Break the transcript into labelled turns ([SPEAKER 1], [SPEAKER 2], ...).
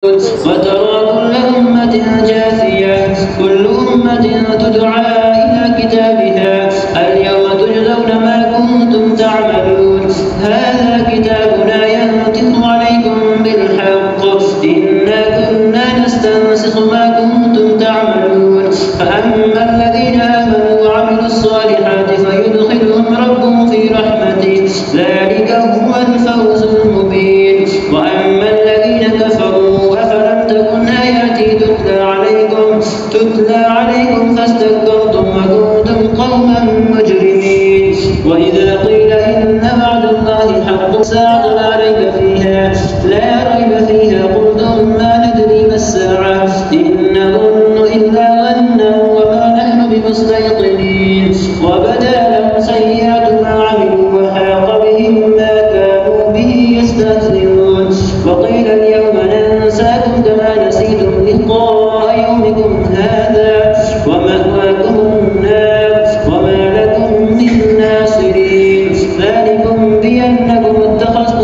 [SPEAKER 1] وترى كل أمة جاثية كل أمة تدعى إلى كتابها اليوم تجزون ما كنتم تعملون هذا كتابنا ينطق عليكم بالحق إنا كنا نستنسخ ما كنتم تعملون فأما الذين آمنوا وعملوا الصالحات فيدخلهم ربهم في رحمته ذلك هو الفوز المبين وأما الذين كفروا أفلم تكن آياتي تتلى عليكم فاستكبرتم وكنتم قوما مجرمين وإذا قيل إن وعد الله حق الساعة لا ريب فيها قلتم ما ندري ما الساعة إن نظن إلا ظنا وما نحن بمستيقنين وبدا لهم سيئات ما عملوا وحاق بهم ما كانوا به يستهزئون وقيل اليوم ننساكم كما نسيتم لقاء يومكم هذا ومأواكم النار وما لكم من ناصرين ذلكم بأنكم اتخذتم